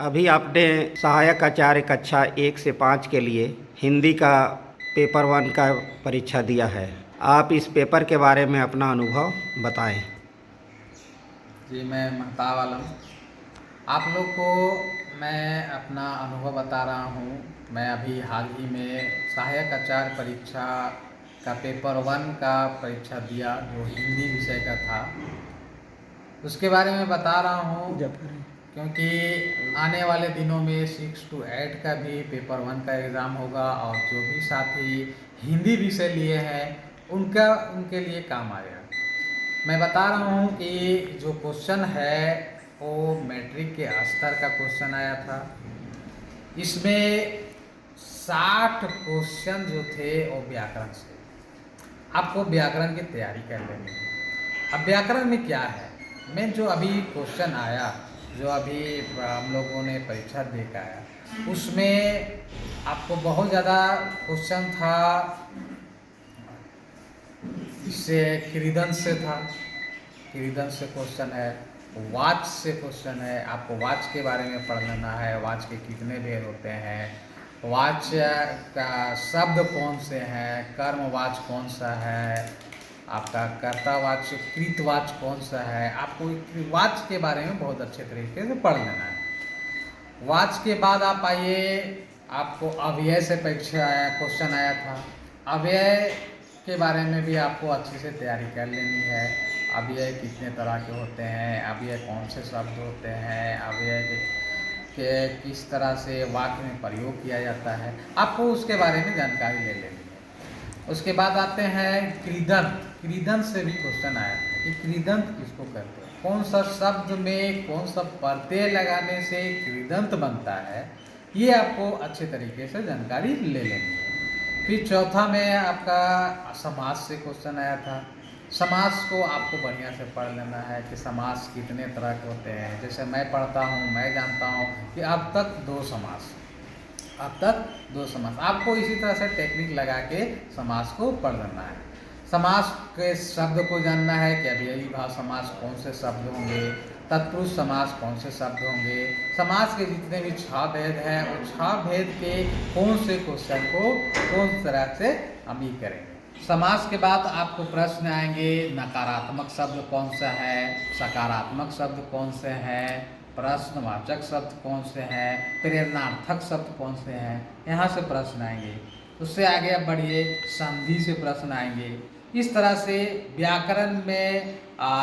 अभी आपने सहायक आचार्य कक्षा 1 से 5 के लिए हिंदी का पेपर 1 का परीक्षा दिया है। आप इस पेपर के बारे में अपना अनुभव बताएं। जी, मैं महताब आलम आप लोग को मैं अपना अनुभव बता रहा हूँ। मैं अभी हाल ही में सहायक आचार्य परीक्षा का पेपर 1 का परीक्षा दिया, जो हिंदी विषय का था। उसके बारे में बता रहा हूँ क्योंकि आने वाले दिनों में 6 to 8 का भी पेपर 1 का एग्ज़ाम होगा और जो भी साथी हिंदी विषय लिए हैं उनके लिए काम आएगा। मैं बता रहा हूँ कि जो क्वेश्चन है वो मैट्रिक के स्तर का क्वेश्चन आया था। इसमें 60 क्वेश्चन जो थे वो व्याकरण से। आपको व्याकरण की तैयारी कर लेनी है। अब व्याकरण में क्या है, मैं जो अभी क्वेश्चन आया, जो अभी हम लोगों ने परीक्षा दे के आया, उसमें आपको बहुत ज़्यादा क्वेश्चन था। इससे क्रीडन से था, क्रीडन से क्वेश्चन है, वाच से क्वेश्चन है। आपको वाच के बारे में पढ़ लेना है, वाच के कितने भेद होते हैं, वाच का शब्द कौन से हैं, कर्मवाच कौन सा है, आपका कर्तावाच कृतवाच कौन सा है। आपको वाच के बारे में बहुत अच्छे तरीके से पढ़ लेना है। वाच के बाद आप आइए, आपको अव्यय से परीक्षा आया, क्वेश्चन आया था। अव्यय के बारे में भी आपको अच्छे से तैयारी कर लेनी है। अव्यय कितने तरह के होते हैं, अव्यय कौन से शब्द होते हैं, अव्यय के किस तरह से वाक्य में प्रयोग किया जाता है, आपको उसके बारे में जानकारी ले लेनी है। उसके बाद आते हैं कृदंत। कृदंत से भी क्वेश्चन आया था कि कृदंत किसको कहते हैं, कौन सा शब्द में कौन सा प्रत्यय लगाने से कृदंत बनता है, ये आपको अच्छे तरीके से जानकारी ले लेनी है। फिर चौथा में आपका समास से क्वेश्चन आया था। समास को आपको बढ़िया से पढ़ लेना है कि समास कितने तरह के होते हैं। जैसे मैं पढ़ता हूँ, मैं जानता हूँ कि अब तक 2 समास, अब तक 2 समास। आपको इसी तरह से टेक्निक लगा के समास को पढ़ लेना है। समास के शब्द को जानना है कि अव्ययी भाव समास कौन से शब्द होंगे, तत्पुरुष समास कौन से शब्द होंगे। समास के जितने भी 6 भेद हैं, वो 6 भेद के कौन से क्वेश्चन को कौन तरह से हम ये करेंगे। समास के बाद आपको प्रश्न आएंगे, नकारात्मक शब्द कौन सा है, सकारात्मक शब्द कौन से हैं, प्रश्नवाचक शब्द कौन से हैं, प्रेरणार्थक शब्द कौन से हैं, यहाँ से प्रश्न आएंगे। उससे आगे आप बढ़िए, संधि से प्रश्न आएंगे। इस तरह से व्याकरण में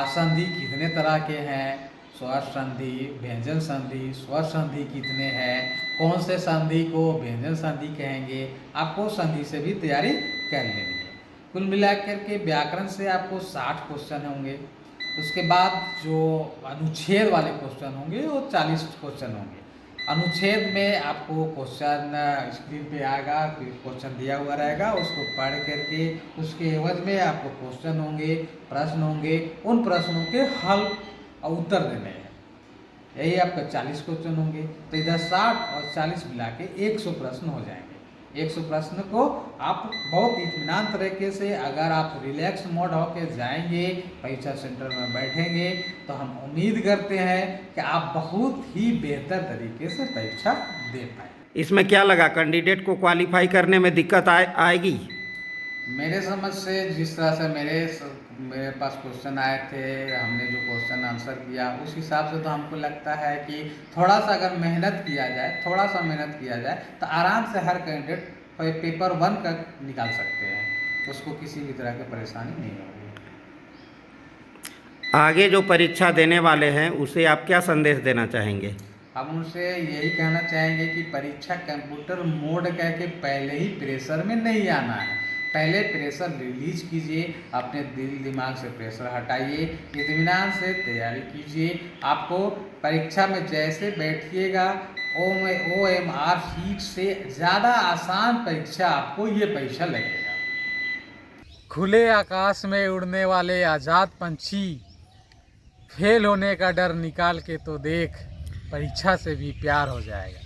संधि कितने तरह के हैं, स्वर संधि, व्यंजन संधि, स्वर संधि कितने हैं, कौन से संधि को व्यंजन संधि कहेंगे, आपको संधि से भी तैयारी कर लेनी है। कुल मिलाकर के व्याकरण से आपको 60 क्वेश्चन होंगे। उसके बाद जो अनुच्छेद वाले क्वेश्चन होंगे वो 40 क्वेश्चन होंगे। अनुच्छेद में आपको क्वेश्चन स्क्रीन पे आएगा, फिर क्वेश्चन दिया हुआ रहेगा, उसको पढ़ करके उसके एवज में आपको क्वेश्चन होंगे, प्रश्न होंगे, उन प्रश्नों के हल और उत्तर देने हैं। यही आपका 40 क्वेश्चन होंगे। तो इधर 60 और 40 मिला के 100 प्रश्न हो जाएंगे। 100 प्रश्न को आप बहुत इत्मीनान तरीके से, अगर आप रिलैक्स मोड होकर जाएंगे, परीक्षा सेंटर में बैठेंगे, तो हम उम्मीद करते हैं कि आप बहुत ही बेहतर तरीके से परीक्षा दे पाए। इसमें क्या लगा, कैंडिडेट को क्वालिफाई करने में दिक्कत आएगी? मेरे समझ से जिस तरह से मेरे पास क्वेश्चन आए थे, हमने जो क्वेश्चन आंसर किया, उस हिसाब से तो हमको लगता है कि थोड़ा सा अगर मेहनत किया जाए, थोड़ा सा मेहनत किया जाए, तो आराम से हर कैंडिडेट पेपर 1 का निकाल सकते हैं। उसको किसी भी तरह की परेशानी नहीं होगी। आगे जो परीक्षा देने वाले हैं उसे आप क्या संदेश देना चाहेंगे? हम उनसे यही कहना चाहेंगे कि परीक्षा कंप्यूटर मोड कह के पहले ही प्रेशर में नहीं आना है। पहले प्रेशर रिलीज कीजिए, अपने दिल दिमाग से प्रेशर हटाइए, इत्मीनान से तैयारी कीजिए। आपको परीक्षा में जैसे बैठिएगा, OMR शीट से ज़्यादा आसान परीक्षा आपको ये परीक्षा लगेगा। खुले आकाश में उड़ने वाले आज़ाद पंछी, फेल होने का डर निकाल के तो देख, परीक्षा से भी प्यार हो जाएगा।